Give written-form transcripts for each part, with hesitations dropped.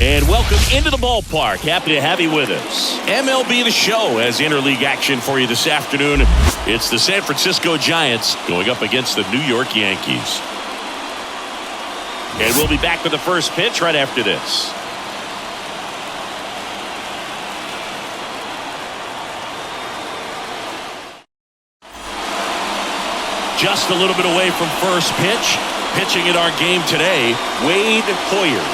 And welcome into the ballpark. Happy to have you with us. MLB The Show has interleague action for you this afternoon. It's the San Francisco Giants going up against the New York Yankees. And we'll be back with the first pitch right after this. Just a little bit away from first pitch. Pitching in our game today, Wade Hoyer.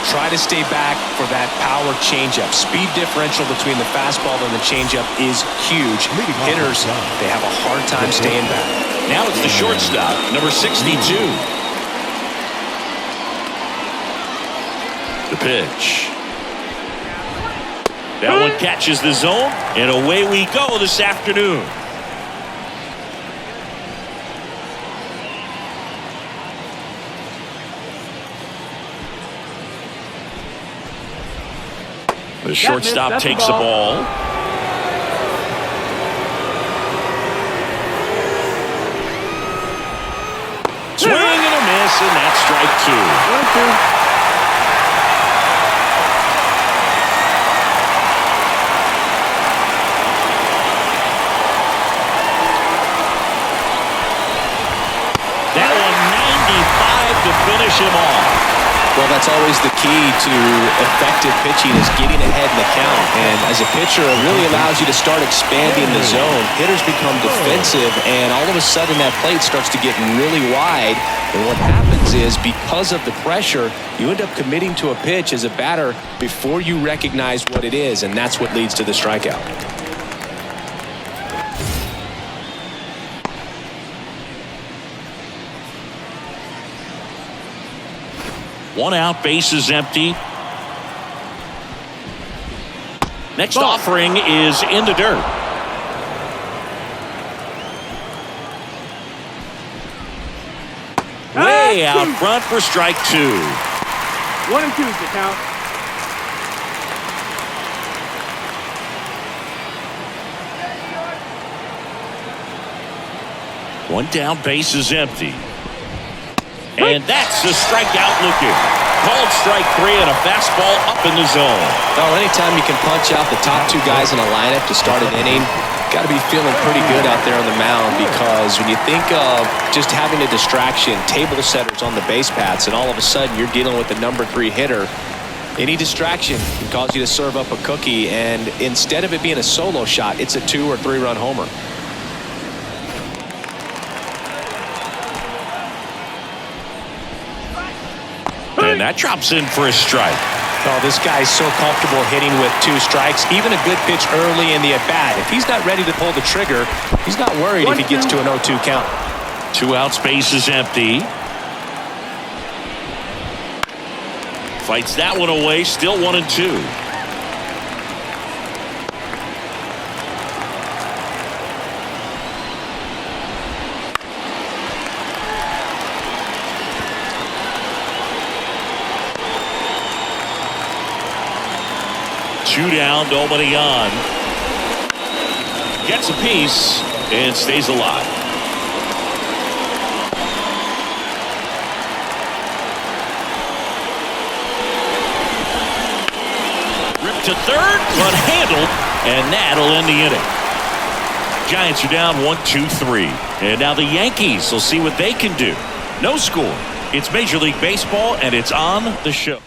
Try to stay back for that power changeup. Speed differential between the fastball and the changeup is huge. Hitters, they have a hard time staying back. Now it's the shortstop, number 62. The pitch. That one catches the zone, and away we go this afternoon. The shortstop takes the ball. Swing and a miss, and that's strike two. 1-2. That one 95 to finish him off. Well, that's always the key to effective pitching is getting ahead in the count. And as a pitcher, it really allows you to start expanding the zone. Hitters become defensive, and all of a sudden that plate starts to get really wide. And what happens is because of the pressure, you end up committing to a pitch as a batter before you recognize what it is, and that's what leads to the strikeout. One out, base is empty. Next offering is in the dirt. Way out front for strike two. 1-2 is the count. One down, base is empty. And that's the strikeout looking. Called strike three and a fastball up in the zone. Well, anytime you can punch out the top two guys in a lineup to start an inning, got to be feeling pretty good out there on the mound, because when you think of just having a distraction, table setters on the base paths, and all of a sudden you're dealing with the number 3 hitter, any distraction can cause you to serve up a cookie, and instead of it being a solo shot, it's a 2 or 3 run homer. And that drops in for a strike. Oh, this guy's so comfortable hitting with 2 strikes. Even a good pitch early in the at-bat. If he's not ready to pull the trigger, he's not worried if he gets to an 0-2 count. 2 out, space is empty. Fights that one away, still 1-2. Two down, nobody on. Gets a piece and stays alive. Ripped to third, but handled, and that'll end the inning. Giants are down 1-2-3. And now the Yankees will see what they can do. No score. It's Major League Baseball, and it's on the show.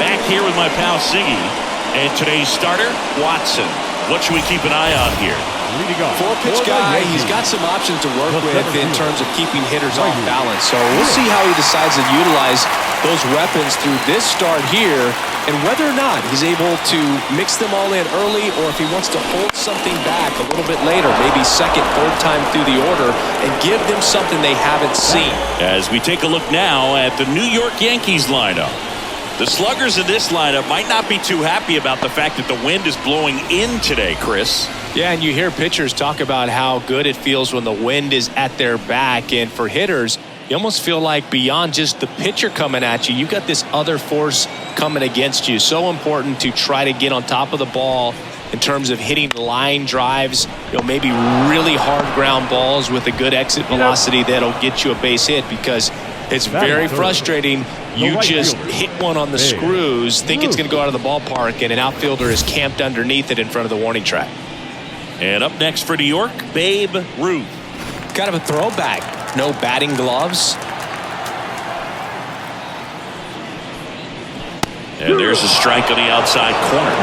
Back here with my pal Siggy, and today's starter, Watson. What should we keep an eye on here? 4-pitch guy. He's got some options to work with in terms of keeping hitters off balance. So we'll see how he decides to utilize those weapons through this start here, and whether or not he's able to mix them all in early, or if he wants to hold something back a little bit later, maybe second, third time through the order, and give them something they haven't seen. As we take a look now at the New York Yankees lineup. The sluggers in this lineup might not be too happy about the fact that the wind is blowing in today, Chris. Yeah, and you hear pitchers talk about how good it feels when the wind is at their back. And for hitters, you almost feel like beyond just the pitcher coming at you, you've got this other force coming against you. So important to try to get on top of the ball in terms of hitting line drives, maybe really hard ground balls with a good exit velocity that'll get you a base hit, because it's very frustrating You just hit one on the screws, think it's going to go out of the ballpark, and an outfielder is camped underneath it in front of the warning track. And up next for New York, Babe Ruth. Kind of a throwback. No batting gloves. And there's a strike on the outside corner.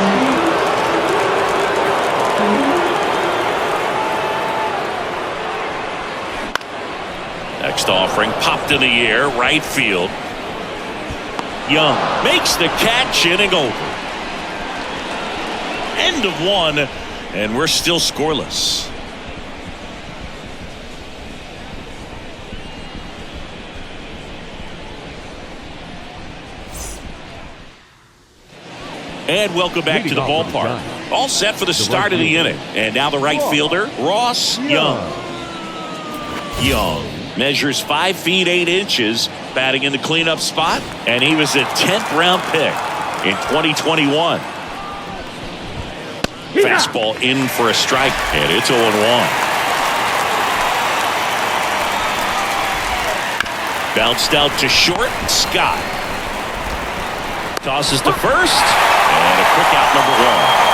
Next offering popped in the air, right field. Young makes the catch, inning over. End of one, and we're still scoreless. And welcome back to the ballpark. All set for the start of the inning. And now the right fielder, Ross Young. Young measures 5 feet 8 inches, batting in the cleanup spot, and he was a 10th round pick in 2021. Fastball in for a strike, and it's 0-1. Bounced out to short, Scott. Tosses to first, and a quick out, number 1.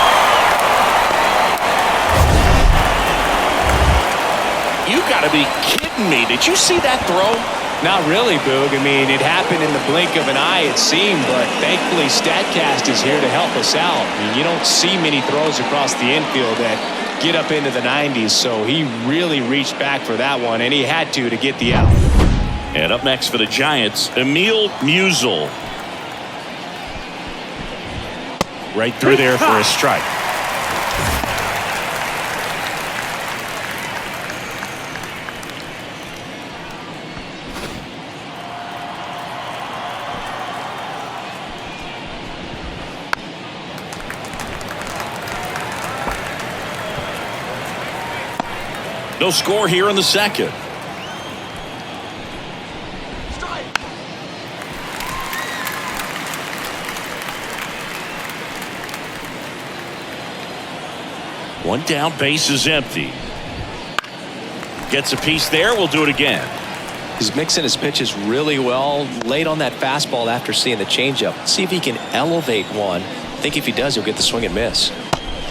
You gotta be kidding me. Did you see that throw? Not really, Boog. I mean, it happened in the blink of an eye, it seemed, but thankfully StatCast is here to help us out. I mean, you don't see many throws across the infield that get up into the 90s, so he really reached back for that one, and he had to get the out. And up next for the Giants, Emil Musial. Right through there for a strike. No score here in the second. One down, base is empty. Gets a piece there. We'll do it again. He's mixing his pitches really well. Late on that fastball after seeing the changeup. See if he can elevate one. I think if he does, he'll get the swing and miss.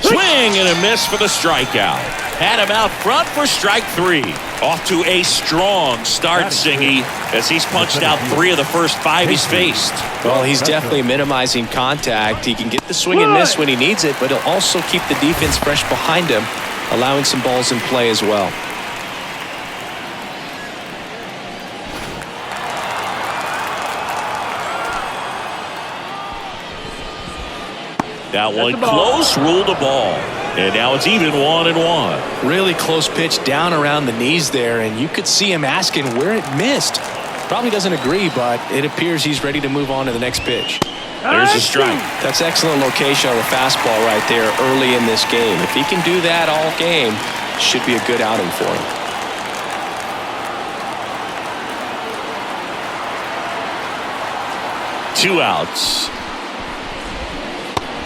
Swing and a miss for the strikeout. Had him out front for strike 3. Off to a strong start, Singy, as he's punched out 3 of the first 5 he's faced. Well, he's definitely minimizing contact. He can get the swing and miss when he needs it, but he'll also keep the defense fresh behind him, allowing some balls in play as well. That one close, ruled a ball. And now it's even 1-1. Really close pitch down around the knees there, and you could see him asking where it missed. Probably doesn't agree, but it appears he's ready to move on to the next pitch. There's a strike. That's excellent location on the fastball right there early in this game. If he can do that all game, should be a good outing for him. Two outs.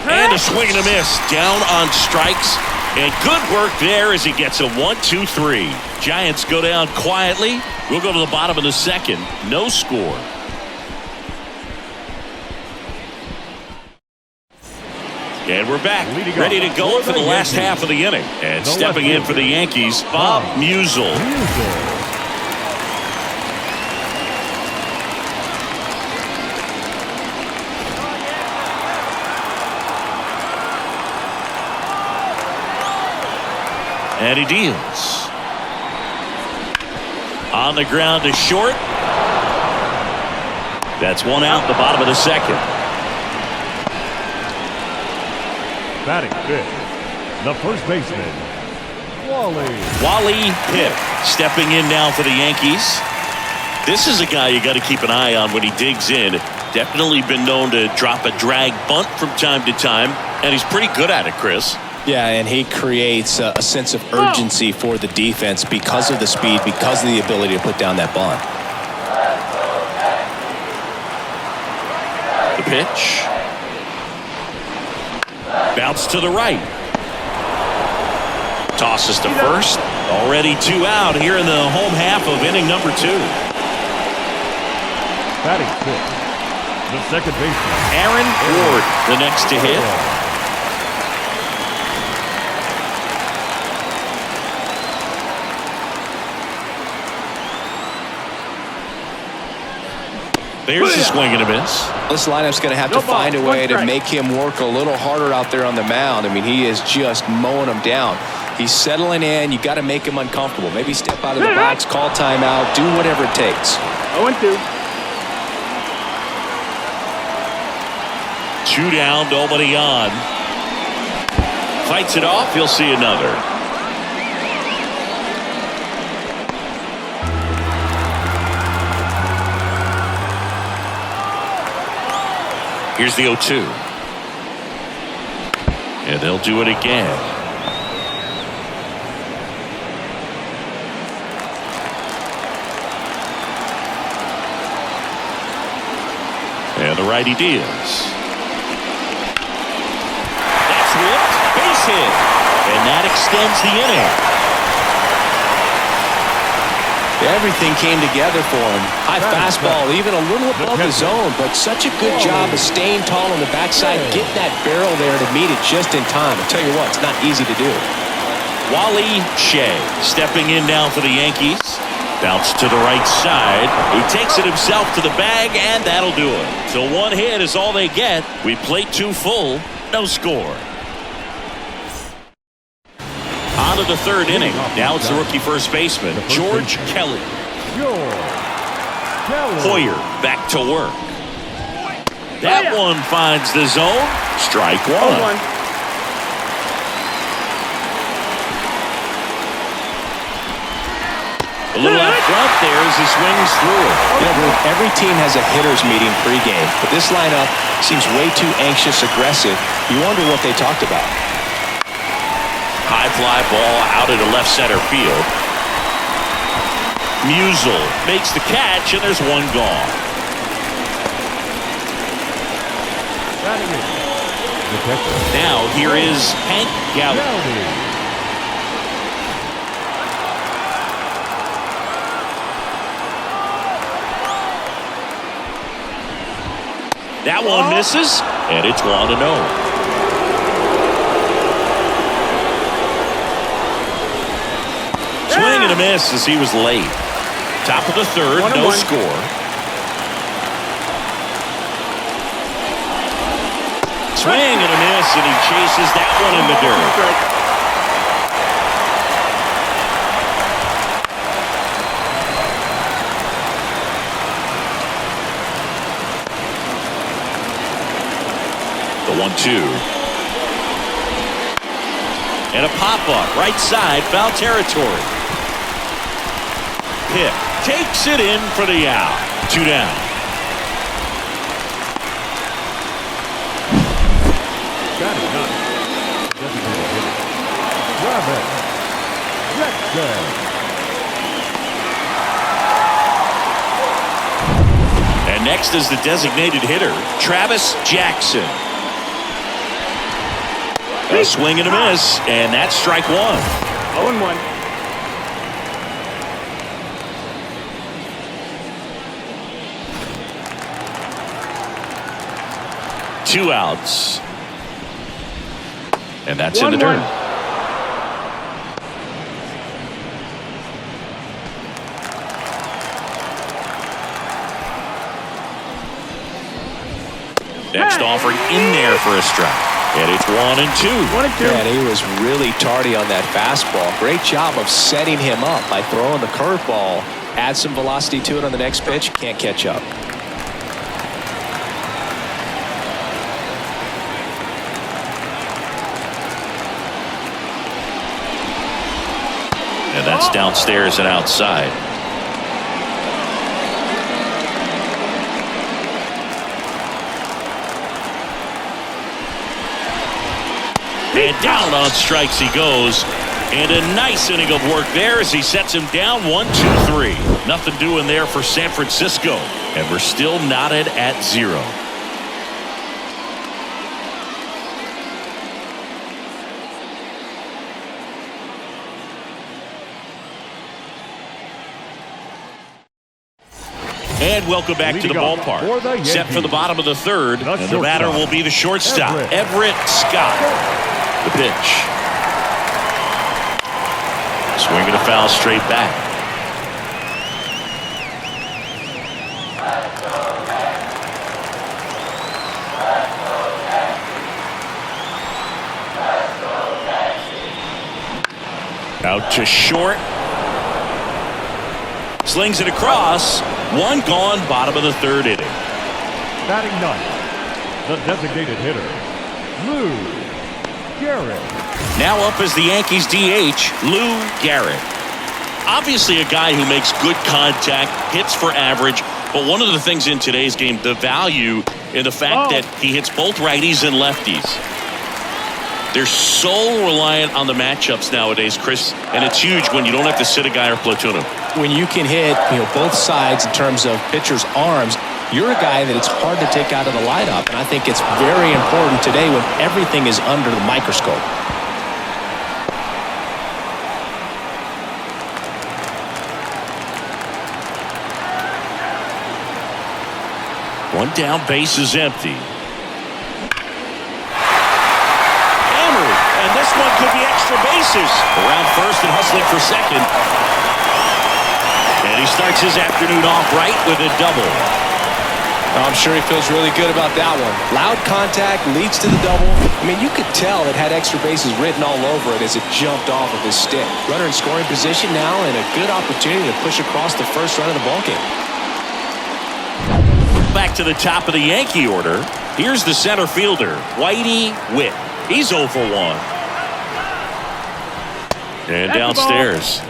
And a swing and a miss. Down on strikes. And good work there as he gets a 1-2-3. Giants go down quietly. We'll go to the bottom of the second. No score. And we're back, ready to go for the last half of the inning. And stepping in for the Yankees, Bob Musial. And he deals. On the ground to short. That's one out in the bottom of the second. Batting fifth, the first baseman, Wally Pipp stepping in now for the Yankees. This is a guy you got to keep an eye on when he digs in. Definitely been known to drop a drag bunt from time to time, and he's pretty good at it, Chris. Yeah, and he creates a sense of urgency for the defense because of the speed, because of the ability to put down that bunt. The pitch. Bounce to the right. Tosses to first. Already 2 out here in the home half of inning number 2. batting fifth, The second baseman. Aaron Ward, the next to hit. There's a swing and a miss. This lineup's going to have to find a way to make him work a little harder out there on the mound. I mean, he is just mowing them down. He's settling in. You got to make him uncomfortable. Maybe step out of the box, call timeout, do whatever it takes. 0-2. 2 down, nobody on. Fights it off. He'll see another. Here's the 0-2. And they'll do it again. And the righty deals. That's whipped. Base hit. And that extends the inning. Everything came together for him. High fastball, even a little above the zone, but such a good job of staying tall on the backside, getting that barrel there to meet it just in time. I'll tell you what, it's not easy to do. Wally Shea stepping in now for the Yankees. Bounce to the right side. He takes it himself to the bag, and that'll do it. So 1 hit is all they get. We played 2 full, no score. On to the 3rd inning. Now it's the rookie first baseman, George Kelly. Hoyer back to work. That one finds the zone. Strike 1. 0-1. A little out front there as he swings through it. You know, every team has a hitter's meeting pregame, but this lineup seems way too anxious, aggressive. You wonder what they talked about. High fly ball out into left center field. Musial makes the catch, and there's 1 gone. Now here is Hank Gowdy. That one misses, and it's 1-0. Swing and a miss as he was late. Top of the 3rd, no score. Swing and a miss, and he chases that one in the dirt. The 1-2. And a pop-up, right side, foul territory. Pitt takes it in for the out. 2 down. Got it done. Designated hitter. Travis Jackson. And next is the designated hitter, Travis Jackson. A swing and a miss, and that's strike 1. 0-1. Two outs. And that's in the dirt. Next offering in there for a strike. And it's 1-2. 1-2. Yeah, and he was really tardy on that fastball. Great job of setting him up by throwing the curveball. Add some velocity to it on the next pitch. Can't catch up. And that's downstairs and outside. And down on strikes he goes. And a nice inning of work there as he sets him down 1-2-3. Nothing doing there for San Francisco. And we're still knotted at 0. And welcome back to the ballpark. Set for the bottom of the third. And the batter will be the shortstop, Everett Scott. The pitch. Swing and a foul straight back. Out to short. Slings it across. One gone, bottom of the third inning. Batting ninth, the designated hitter, Lou Garrett. Now up as the Yankees DH, Lou Garrett. Obviously a guy who makes good contact, hits for average, but one of the things in today's game, the value in the fact that he hits both righties and lefties. They're so reliant on the matchups nowadays, Chris, and it's huge when you don't have to sit a guy or platoon him. When you can hit, both sides in terms of pitchers' arms, you're a guy that it's hard to take out of the lineup, and I think it's very important today when everything is under the microscope. One down, base is empty. And this one could be extra bases. Around first and hustling for second. And he starts his afternoon off right with a double. I'm sure he feels really good about that one. Loud contact leads to the double. I mean, you could tell it had extra bases written all over it as it jumped off of his stick. Runner in scoring position now and a good opportunity to push across the first run of the ballgame. Back to the top of the Yankee order. Here's the center fielder, Whitey Witt. He's 0 for 1. And downstairs.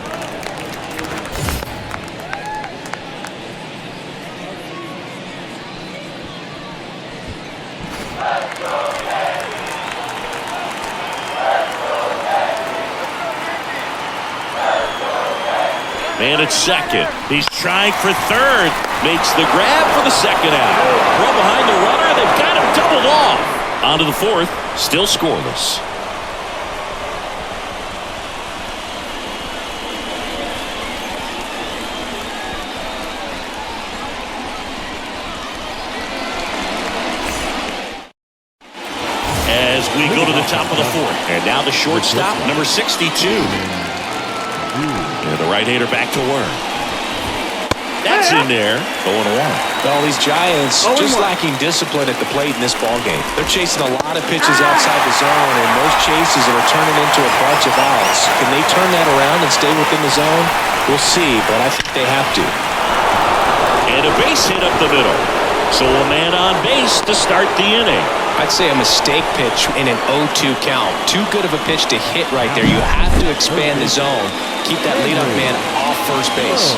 Man at second. He's trying for third. Makes the grab for the second out. Throw behind the runner. They've got him doubled off. On to the fourth. Still scoreless. As we go to the top of the fourth. And now the shortstop, number 62. And the right-hander back to work. That's in there. 0-1. Well, these Giants just lacking discipline at the plate in this ballgame. They're chasing a lot of pitches outside the zone, and those chases are turning into a bunch of outs. Can they turn that around and stay within the zone? We'll see, but I think they have to. And a base hit up the middle. So a man on base to start the inning. I'd say a mistake pitch in an 0-2 count. Too good of a pitch to hit right there. You have to expand the zone. Keep that leadoff man off first base.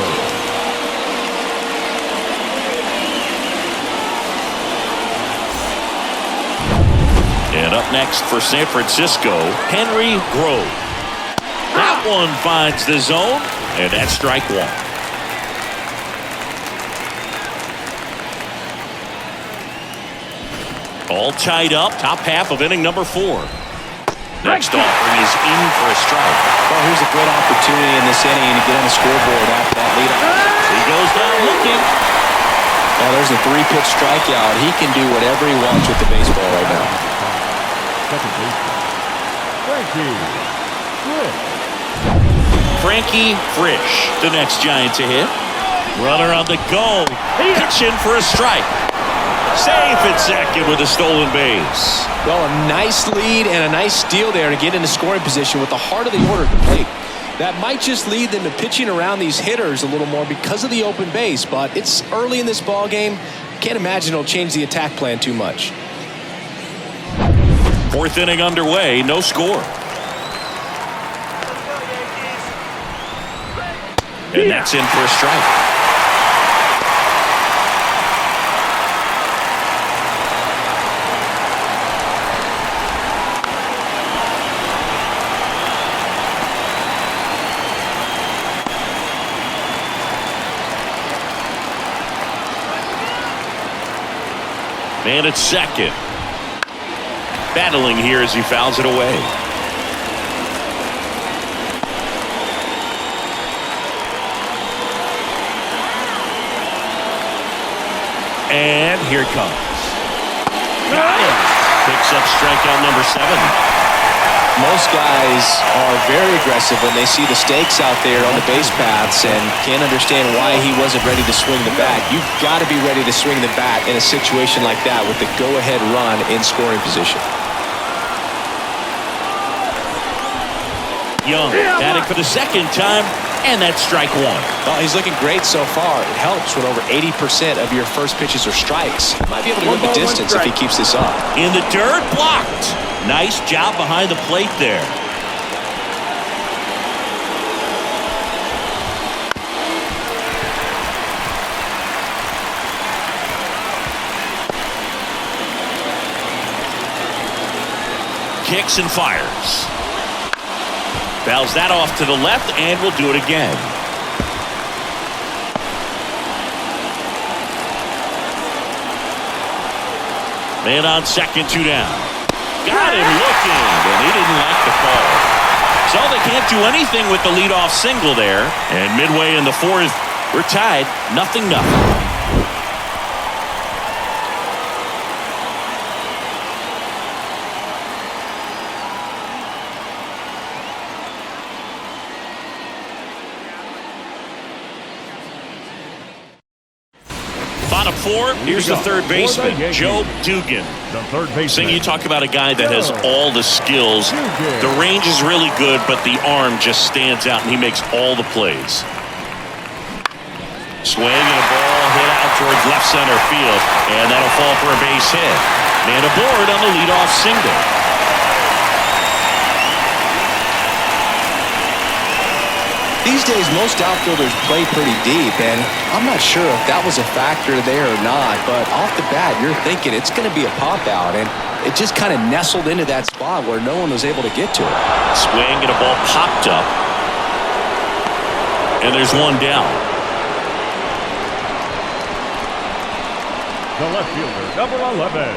And up next for San Francisco, Henry Grove. That one finds the zone, and that's strike one. All tied up, top half of inning number 4. Next offering is in for a strike. Well, here's a good opportunity in this inning to get on the scoreboard after that leadoff. He goes down looking. Now there's a 3-pitch strikeout. He can do whatever he wants with the baseball right now. Second baseman, Frankie Frisch, the next Giant to hit. Runner on the go. Pitching for a strike. Safe at second with a stolen base. Well, a nice lead and a nice steal there to get into scoring position with the heart of the order at the plate. That might just lead them to pitching around these hitters a little more because of the open base, but it's early in this ball game. Can't imagine it'll change the attack plan too much. Fourth inning underway, no score. And that's in for a strike. Man at second. Battling here as he fouls it away. And here it comes. Got him. Picks up strikeout number 7. Most guys are very aggressive when they see the stakes out there on the base paths and can't understand why he wasn't ready to swing the bat. You've got to be ready to swing the bat in a situation like that with the go-ahead run in scoring position. Young batting for the second time, and that's strike 1. Well, he's looking great so far. It helps when over 80% of your first pitches are strikes. Might be able to go the distance if he keeps this up. In the dirt, blocked. Nice job behind the plate there. Kicks and fires. Fouls that off to the left, and we'll do it again. Man on second, 2 down. Got him looking, and he didn't like the call. So they can't do anything with the leadoff single there. And midway in the 4th, we're tied, 0-0. Bottom 4, here's the third baseman, Joe Dugan. The third baseman. You talk about a guy that has all the skills. The range is really good, but the arm just stands out, and he makes all the plays. Swing and a ball hit out towards left center field, and that'll fall for a base hit. Man aboard on the leadoff single. These days, most outfielders play pretty deep, and I'm not sure if that was a factor there or not, but off the bat, you're thinking it's going to be a pop-out, and it just kind of nestled into that spot where no one was able to get to it. Swing and a ball popped up, and there's 1 down. The left fielder, number 11,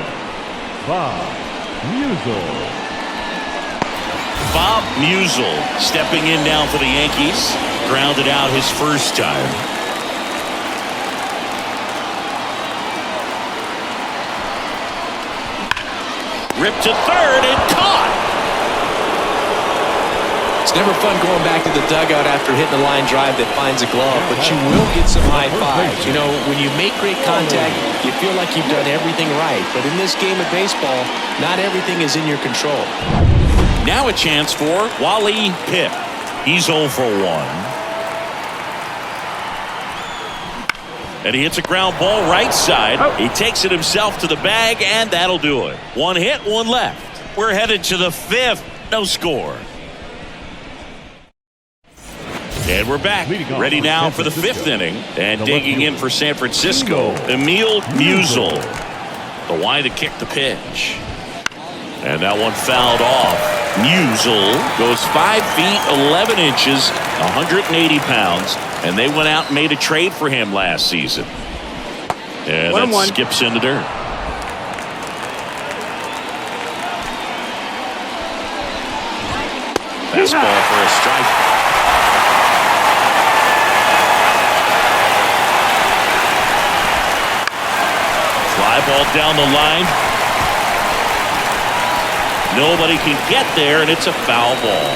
Bob Musial. Bob Musial stepping in now for the Yankees. Grounded out his first time. Ripped to third and caught. It's never fun going back to the dugout after hitting a line drive that finds a glove, but you will get some high fives. You know, when you make great contact, you feel like you've done everything right. But in this game of baseball, not everything is in your control. Now a chance for Wally Pipp. He's 0 for 1. And he hits a ground ball right side. He takes it himself to the bag, and that'll do it. 1 hit, 1 left. We're headed to the 5th. No score. And we're back. Ready now for the 5th inning. And digging in for San Francisco, Emil Musial. The wide to kick the pitch. And that one fouled off. Musial goes 5 feet 11 inches, 180 pounds, and they went out and made a trade for him last season. And that skips in the dirt. Fastball for a strike. Fly ball down the line. Nobody can get there, and it's a foul ball.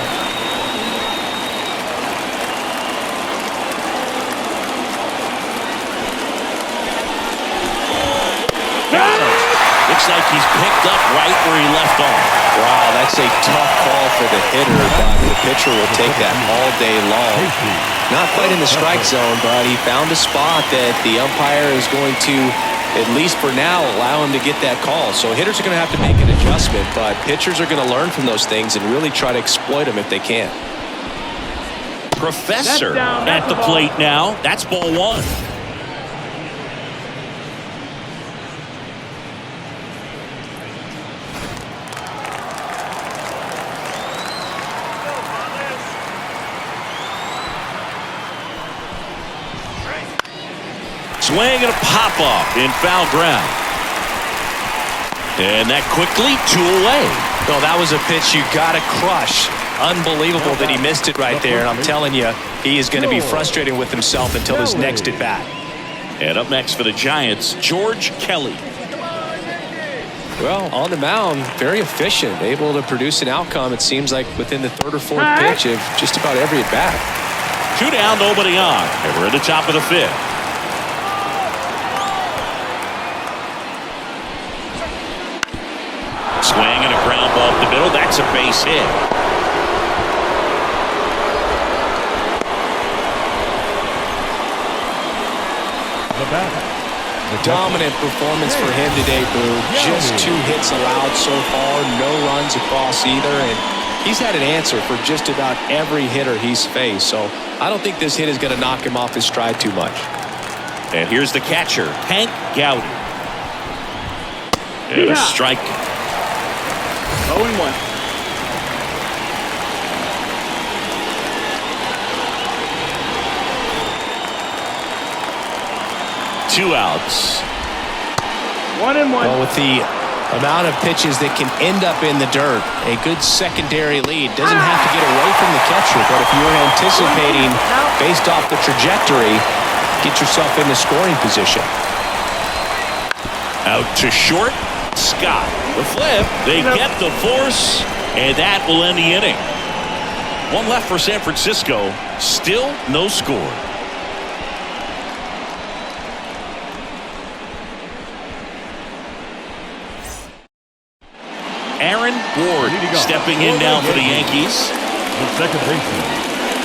Looks like he's picked up right where he left off. Wow, that's a tough call for the hitter, but the pitcher will take that all day long. Not quite in the strike zone, but he found a spot that the umpire is going to, at least for now, allow him to get that call. So hitters are going to have to make an adjustment, but pitchers are going to learn from those things and really try to exploit them if they can. Professor at the plate now. That's ball 1. Swing and a pop-off in foul ground. And that quickly 2 away. No, that was a pitch you got to crush. Unbelievable that he missed it right there. And I'm telling you, he is going to be frustrated with himself until his next at bat. And up next for the Giants, George Kelly. Well, on the mound, very efficient, able to produce an outcome, it seems like, within the third or fourth pitch of just about every at-bat. 2 down, nobody on. And we're at the top of the 5th. Swing and a ground ball up the middle. That's a base hit. The batter. Dominant performance for him today, Boo. Just 2 hits allowed so far, no runs across either, and he's had an answer for just about every hitter he's faced, so I don't think this hit is going to knock him off his stride too much. And here's the catcher, Hank Gowdy. And a strike. 0-1. 2 outs. 1-1. Well, with the amount of pitches that can end up in the dirt, a good secondary lead doesn't have to get away from the catcher, but if you're anticipating based off the trajectory, get yourself in the scoring position. Out to short. Scott. The flip. They get the force, and that will end the inning. 1 left for San Francisco. Still no score. Aaron Ward stepping in now for the Yankees. The second baseman,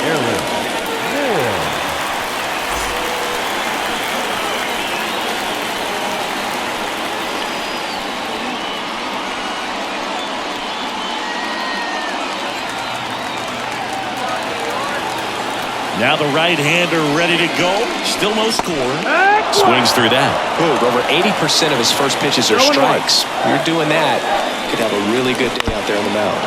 Aaron Ward. Now the right-hander ready to go. Still no score. Swings through that. Boog, over 80% of his first pitches are strikes. You're doing that, you could have a really good day out there on the mound.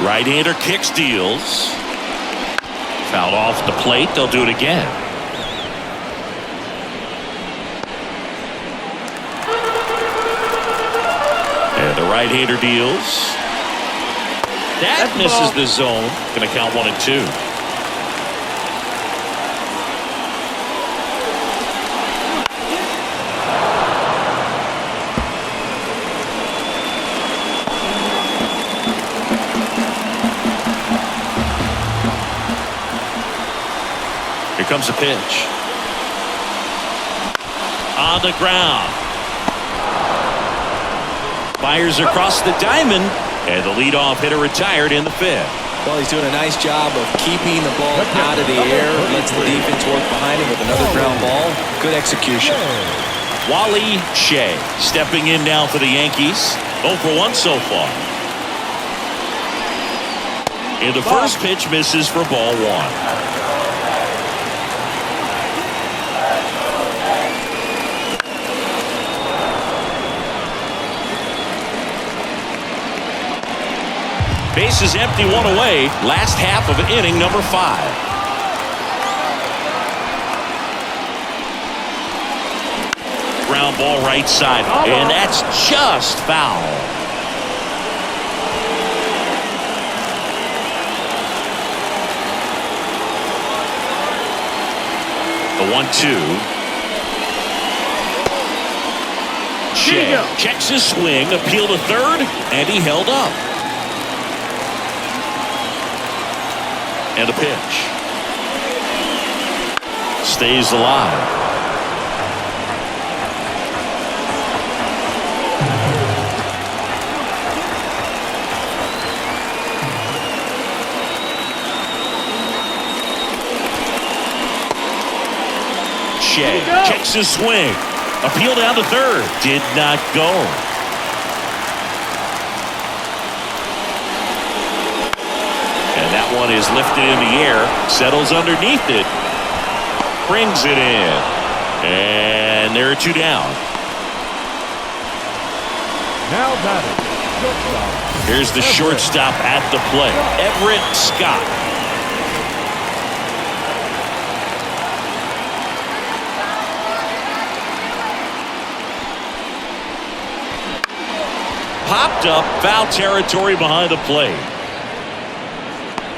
Right-hander kicks, deals. Fouled off the plate. They'll do it again. And the right-hander deals. That misses the zone. Going to count 1 and 2. Here comes a pitch. On the ground. Fires across the diamond, and the leadoff hitter retired in the 5th. Well, he's doing a nice job of keeping the ball out of the air. Lets the defense work behind him with another ground ball. Good execution. Wally Shea stepping in now for the Yankees. 0 for 1 so far. And the first pitch misses for ball 1. Bases empty, 1 away. Last half of inning number 5. Ground ball right side. And that's just foul. The 1-2. Shea checks his swing, appeal to third, and he held up. And a pitch. Stays alive. Shea checks his swing. Appeal down to third. Did not go. And that one is lifted in the air, settles underneath it, brings it in, and there are 2 down. Now batting, shortstop. Here's the shortstop at the plate, Everett Scott. popped up, foul territory behind the plate.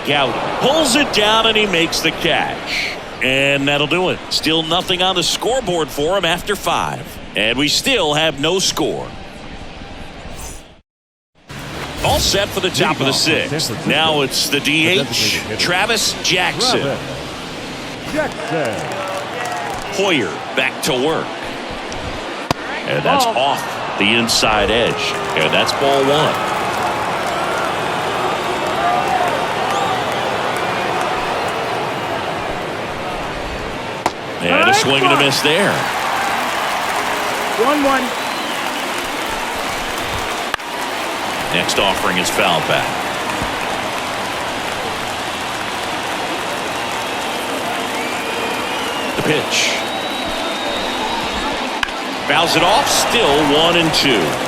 Gowdy pulls it down and he makes the catch. And that'll do it. Still nothing on the scoreboard for him after 5. And we still have no score. All set for the top of the 6th. Now it's the DH, Travis Jackson. Hoyer back to work. And that's off the inside edge. And that's ball 1. And a swing and a miss there. 1-1. Next offering is foul back. The pitch. Fouls it off. Still 1-2.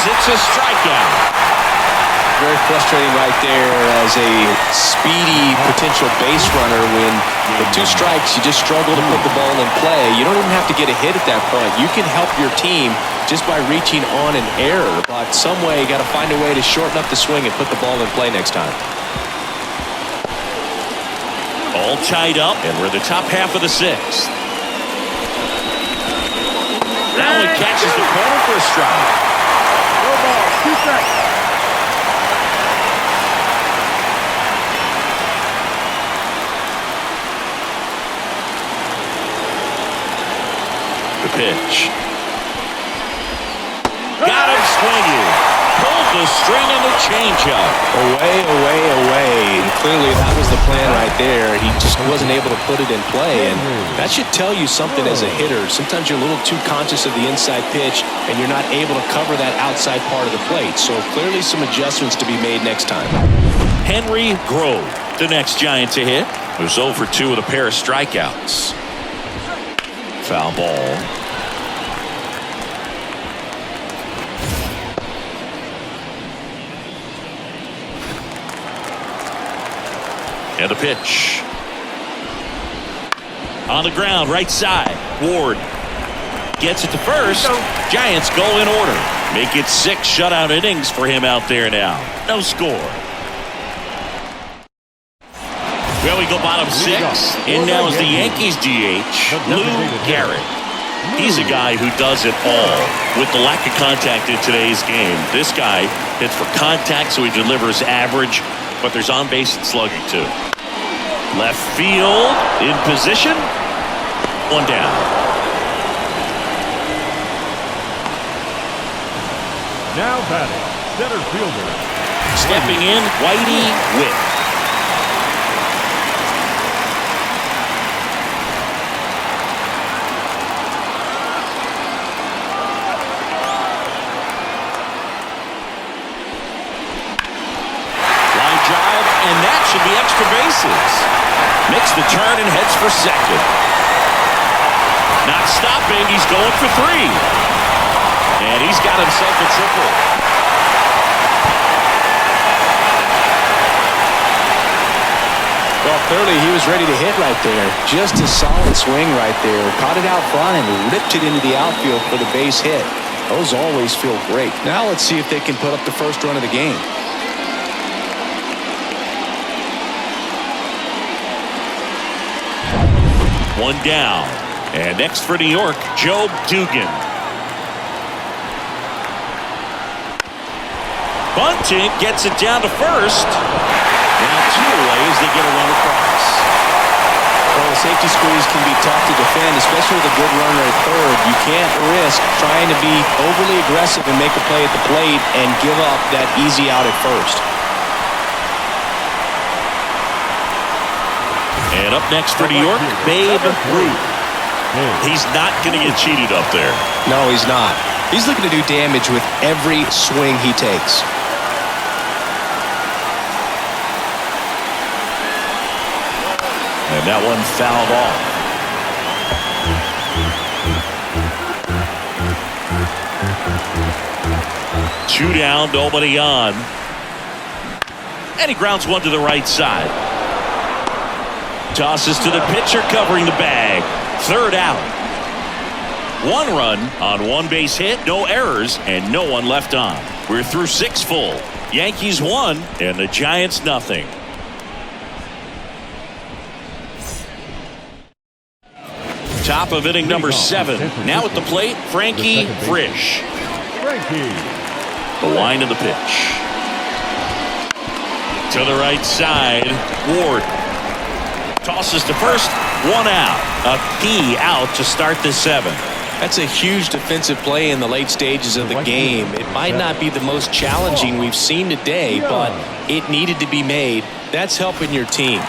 It's a strikeout. Very frustrating right there as a speedy potential base runner. When with 2 strikes, you just struggle to put the ball in play. You don't even have to get a hit at that point. You can help your team just by reaching on an error. But some way, you got to find a way to shorten up the swing and put the ball in play next time. All tied up, and we're in the top half of the 6th. Now he catches the corner for a strike. No ball. 2 strikes. The pitch. Got him swinging. Pulled the string on the changeup. Away, away, away. And clearly that was the plan right there. He just wasn't able to put it in play. And that should tell you something as a hitter. Sometimes you're a little too conscious of the inside pitch and you're not able to cover that outside part of the plate. So clearly some adjustments to be made next time. Henry Grove, the next Giant to hit, was 0 for 2 with a pair of strikeouts. Foul ball. And the pitch. On the ground, right side. Ward gets it to first. Giants go in order. Make it 6 shutout innings for him out there now. No score. Well, we go bottom 6. In now is the Yankees DH, Lou Garrett. He's a guy who does it all. With the lack of contact in today's game, this guy hits for contact, so he delivers average, but there's on-base and slugging too. Left field in position. 1 down. Now batting, center fielder. Stepping in, Whitey Witt. Line drive, and that should be extra bases. Makes the turn and heads for second. Not stopping, he's going for 3. And he's got himself a triple. Well, clearly he was ready to hit right there. Just a solid swing right there. Caught it out front and ripped it into the outfield for the base hit. Those always feel great. Now let's see if they can put up the first run of the game. One down. And next for New York, Joe Dugan. Bunting gets it down to first. Now 2 away as they get a run across. Well, the safety squeeze can be tough to defend, especially with a good runner at third. You can't risk trying to be overly aggressive and make a play at the plate and give up that easy out at first. And up next for New York, Babe Ruth. He's not going to get cheated up there. No, he's not. He's looking to do damage with every swing he takes. And that one fouled off. Two down, nobody on. And he grounds one to the right side. Tosses to the pitcher covering the bag. Third out. 1 run on 1 base hit, no errors, and no one left on. We're through 6 full. Yankees 1 and the Giants nothing. Top of inning number 7. Now at the plate, Frankie Frisch. The line of the pitch. To the right side, Ward. Tosses to first, 1 out. A P out to start the 7th. That's a huge defensive play in the late stages of the game. It might not be the most challenging we've seen today, but it needed to be made. That's helping your team.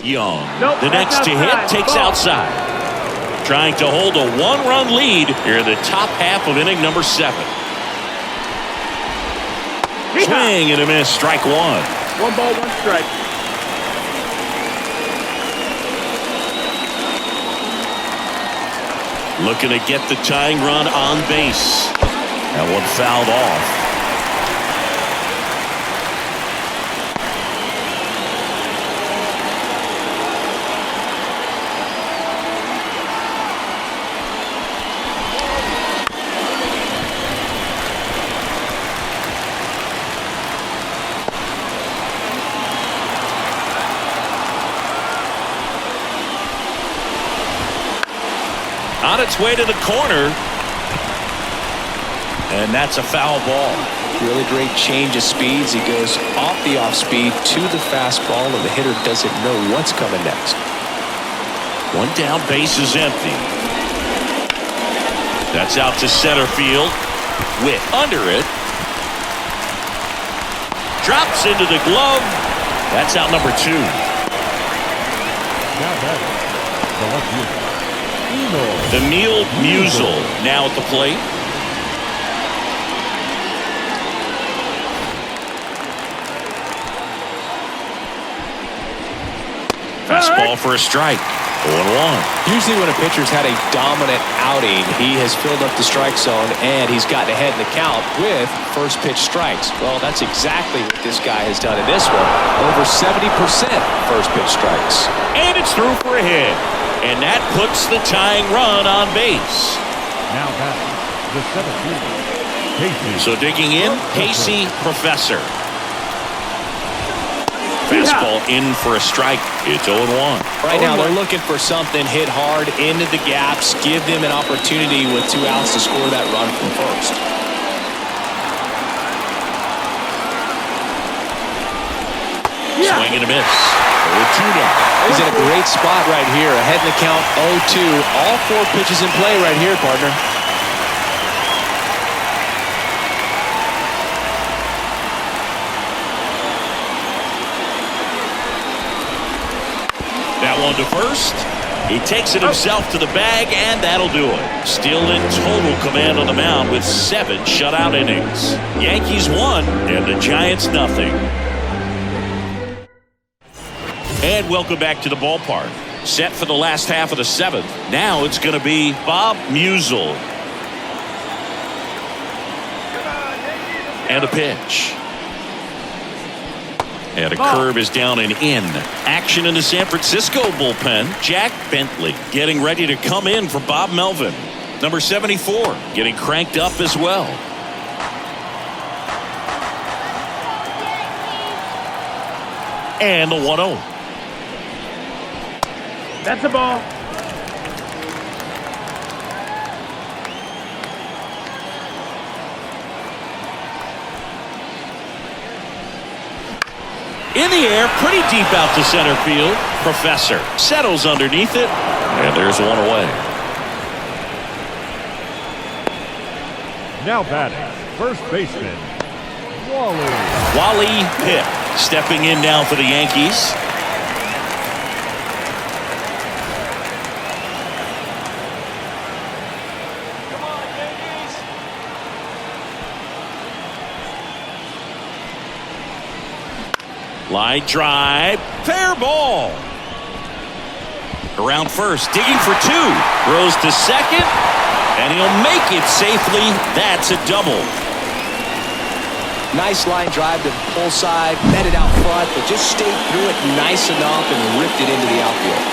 Young, the next to hit, takes outside. Trying to hold a 1-run lead here in the top half of inning number 7. Swing and a miss, strike 1. 1 ball, 1 strike. Looking to get the tying run on base. That one fouled off. On its way to the corner. And that's a foul ball. Really great change of speeds. He goes off the off speed to the fastball, and the hitter doesn't know what's coming next. 1 down, base is empty. That's out to center field. Witt under it. Drops into the glove. That's out number 2. Now batting, the left fielder, Emil Musial now at the plate. Fastball for a strike. 0-1. Usually when a pitcher's had a dominant outing, he has filled up the strike zone and he's gotten ahead in the count with first pitch strikes. Well, that's exactly what this guy has done in this one. Over 70% first pitch strikes. And it's through for a hit. And that puts the tying run on base. now batting, the 7th fielder, Casey. So digging in, Casey Professor. Fastball in for a strike. It's 0-1. Right now they're looking for something hit hard into the gaps, give them an opportunity with 2 outs to score that run from first. Swing and a miss. 0-2 now. He's in a great spot right here. Ahead in the count, 0-2. All 4 pitches in play right here, partner. That one to first. He takes it himself to the bag, and that'll do it. Still in total command on the mound with 7 shutout innings. Yankees 1 and the Giants nothing. And welcome back to the ballpark. Set for the last half of the 7th. Now it's going to be Bob Musial. And a pitch. And a curve is down and in. Action in the San Francisco bullpen. Jack Bentley getting ready to come in for Bob Melvin. Number 74 getting cranked up as well. And the 1-0. That's a ball. In the air, pretty deep out to center field. Professor settles underneath it, and there's one away. Now batting, first baseman, Wally Pipp stepping in now for the Yankees. Line drive, fair ball. Around first, digging for 2. Throws to second. And he'll make it safely. That's a double. Nice line drive to the pull side, met it out front, but just stayed through it nice enough and ripped it into the outfield.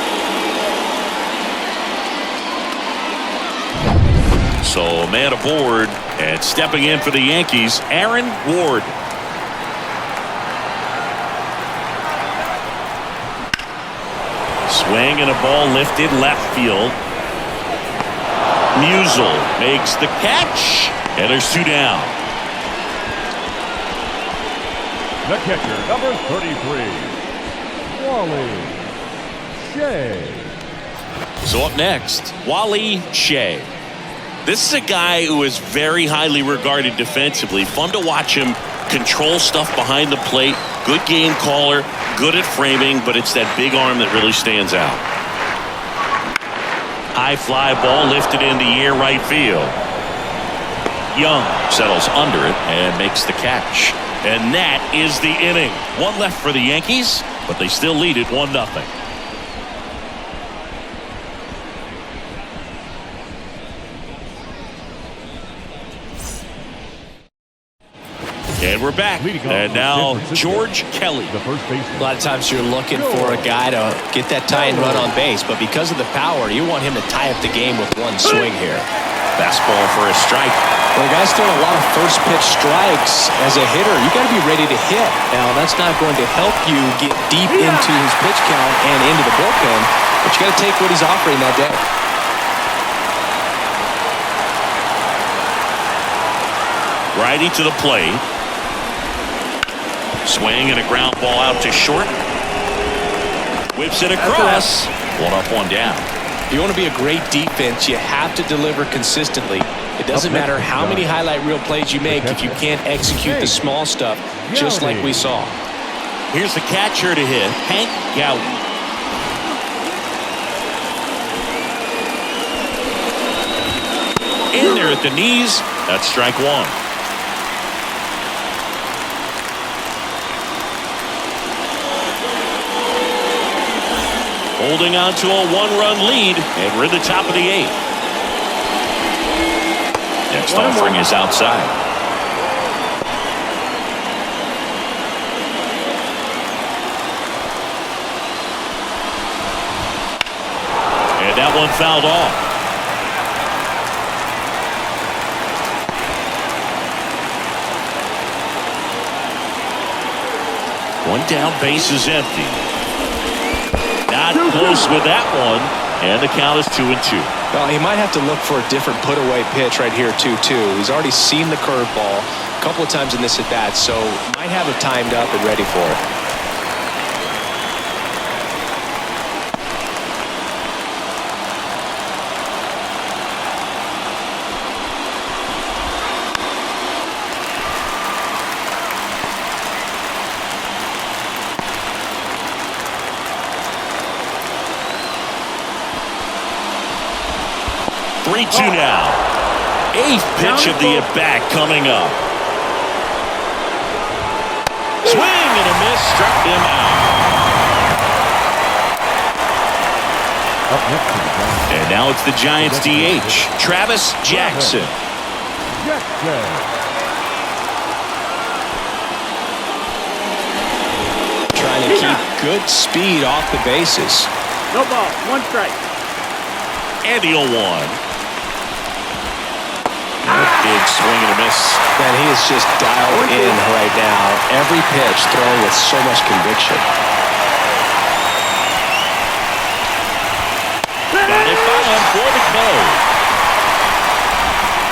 So a man aboard, and stepping in for the Yankees, Aaron Ward. Swing and a ball lifted left field. Musial makes the catch, and there's 2 down. The catcher, number 33, Wally Shea. So up next, Wally Shea. This is a guy who is very highly regarded defensively. Fun to watch him control stuff behind the plate. Good game caller, good at framing, but it's that big arm that really stands out. High fly ball lifted in the air right field. Young settles under it and makes the catch. And that is the inning. 1 left for the Yankees, but they still lead it 1-0. And we're back. And now George Kelly. The first baseman. A lot of times you're looking for a guy to get that tying run on base, but because of the power, you want him to tie up the game with one swing here. Fastball for a strike. Well, the guy's throwing a lot of first pitch strikes. As a hitter, you got to be ready to hit. Now, that's not going to help you get deep into his pitch count and into the bullpen, but you got to take what he's offering that day. Righty to the plate. Swing and a ground ball out to short. Whips it across. 1 up, 1 down. If you want to be a great defense, you have to deliver consistently. It doesn't matter how many highlight reel plays you make if you can't execute the small stuff, just like we saw. Here's the catcher to hit, Hank Gowdy. In there at the knees. That's strike 1. Holding on to a 1-run lead, and we're at the top of the 8th. Next offering is outside. And that one fouled off. One down, base is empty. Not close with that one, and the count is 2-2. Well, he might have to look for a different put-away pitch right here, 2-2. He's already seen the curveball a couple of times in this at-bat, so might have it timed up and ready for it. 3-2 now. 8th pitch of the at-bat coming up. Swing and a miss, struck him out. And now it's the Giants DH, Travis Jackson. Trying to keep good speed off the bases. No ball, 1 strike. And he'll 1. Big swing and a miss. Man, he is just dialed in right now. Every pitch thrown with so much conviction. Got it by him for the close.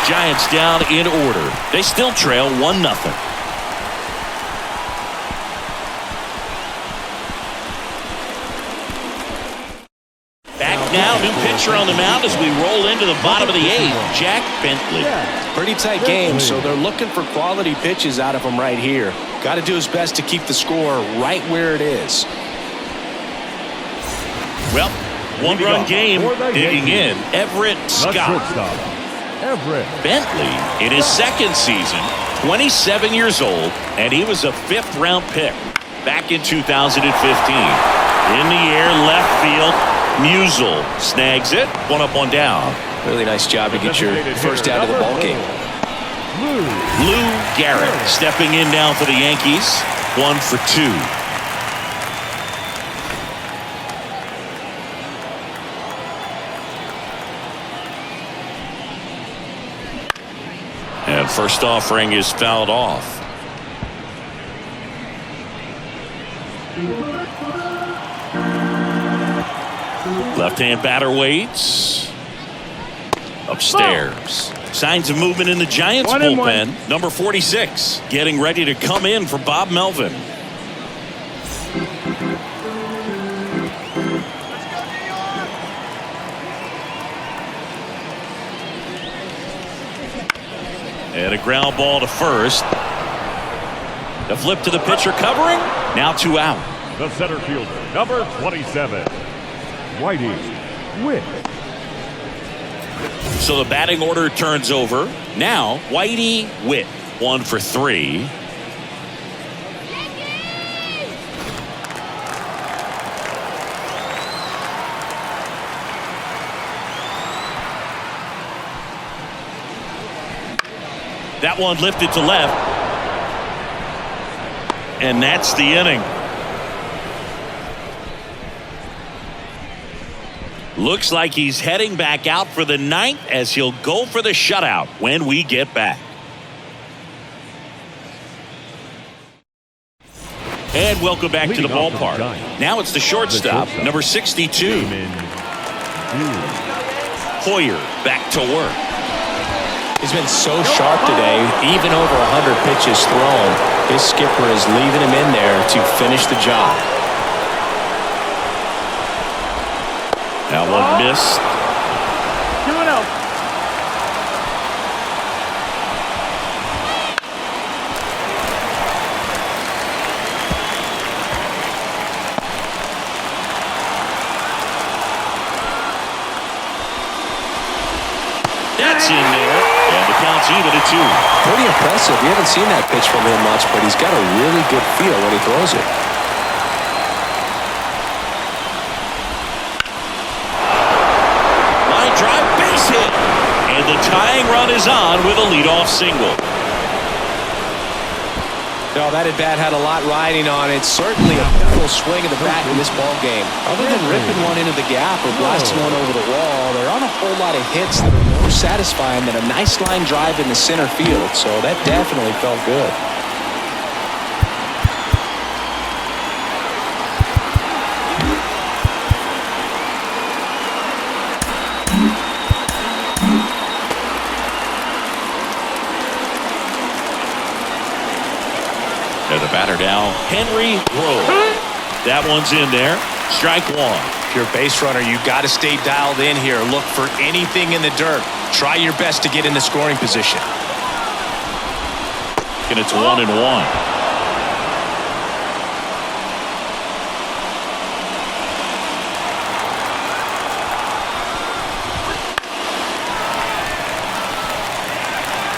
Giants down in order. They still trail 1-0. Now, new pitcher on the mound as we roll into the bottom of the 8th, Jack Bentley. Pretty tight game, so they're looking for quality pitches out of him right here. Got to do his best to keep the score right where it is. Well, 1-run game digging in. Everett Scott. Bentley in his 2nd season, 27 years old, and he was a 5th-round pick back in 2015. In the air, left field. Musial snags it. 1 up, 1 down. Really nice job to get your first out of the ball game. Lou Garrett stepping in now for the Yankees. 1 for 2. And first offering is fouled off. Left-hand batter waits. Upstairs. Signs of movement in the Giants bullpen. Number 46 getting ready to come in for Bob Melvin. And a ground ball to first. The flip to the pitcher covering. Now 2 out. The center fielder, number 27, Whitey Witt. So the batting order turns over. Now Whitey Witt, 1 for 3. That one lifted to left. And that's the inning. Looks like he's heading back out for the 9th as he'll go for the shutout when we get back. And welcome back to the ballpark. Now it's the shortstop, number 62. Hoyer back to work. He's been so sharp today, even over 100 pitches thrown. His skipper is leaving him in there to finish the job. That one missed. 2-0. That's in there. And the count's even at 2. Pretty impressive. We haven't seen that pitch from him much, but he's got a really good feel when he throws it. Line drive, base hit. And the tying run is on with a leadoff single. No, that at bat had a lot riding on it. Certainly a full swing of the bat in this ball game. Other than ripping one into the gap or blasting one over the wall, there aren't a whole lot of hits that are more satisfying than a nice line drive in the center field. So that definitely felt good. And the batter now, Henry Rowe. That one's in there. Strike 1. If you're a base runner, you got to stay dialed in here. Look for anything in the dirt. Try your best to get in the scoring position. And it's 1-1.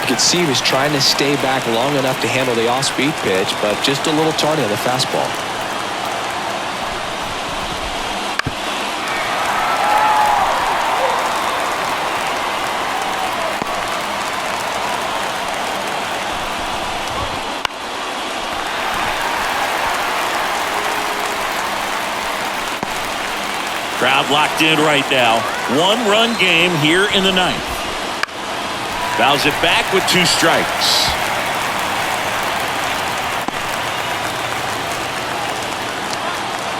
You could see he was trying to stay back long enough to handle the off-speed pitch, but just a little tardy on the fastball. Crowd locked in right now. 1-run game here in the 9th. Fouls it back with 2 strikes.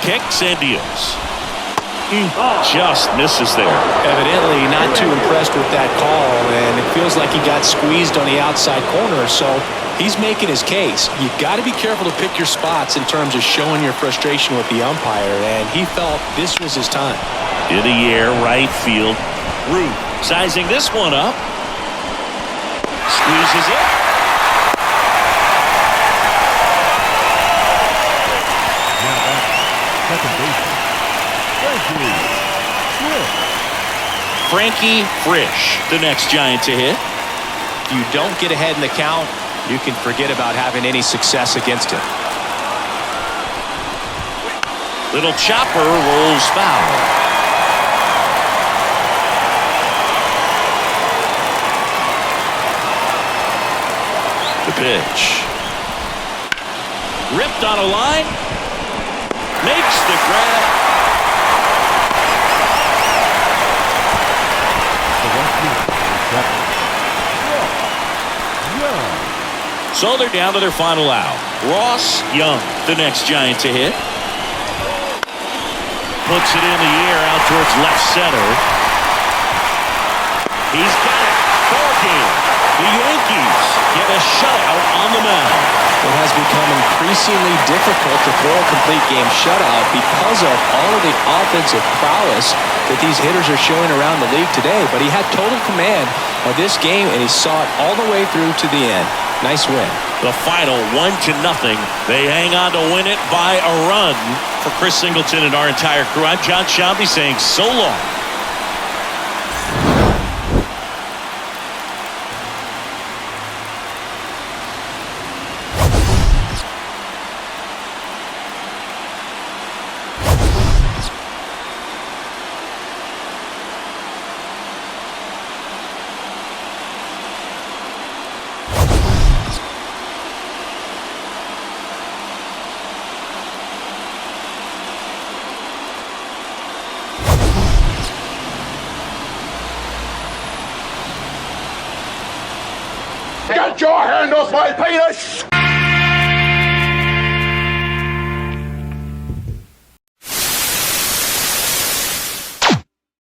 Kicks and deals. Just misses there. Evidently not too impressed with that call, and it feels like he got squeezed on the outside corner, so he's making his case. You got to be careful to pick your spots in terms of showing your frustration with the umpire, and he felt this was his time. In the air, right field. Root sizing this one up. Squeezes it. Now back, second baseman, Frankie Frisch, the next Giant to hit. If you don't get ahead in the count, you can forget about having any success against him. Little chopper rolls foul. pitch. Ripped on a line. Makes the grab. So they're down to their final out. Ross Young, the next Giant to hit. Puts it in the air out towards left center. He's got it. Ball game. The Yankees get a shutout on the mound. It has become increasingly difficult to throw a complete game shutout because of all of the offensive prowess that these hitters are showing around the league today. But he had total command of this game, and he saw it all the way through to the end. Nice win. The final 1-0. They hang on to win it by a run. For Chris Singleton and our entire crew, I'm John Shelby saying so long. Get your hand off my penis!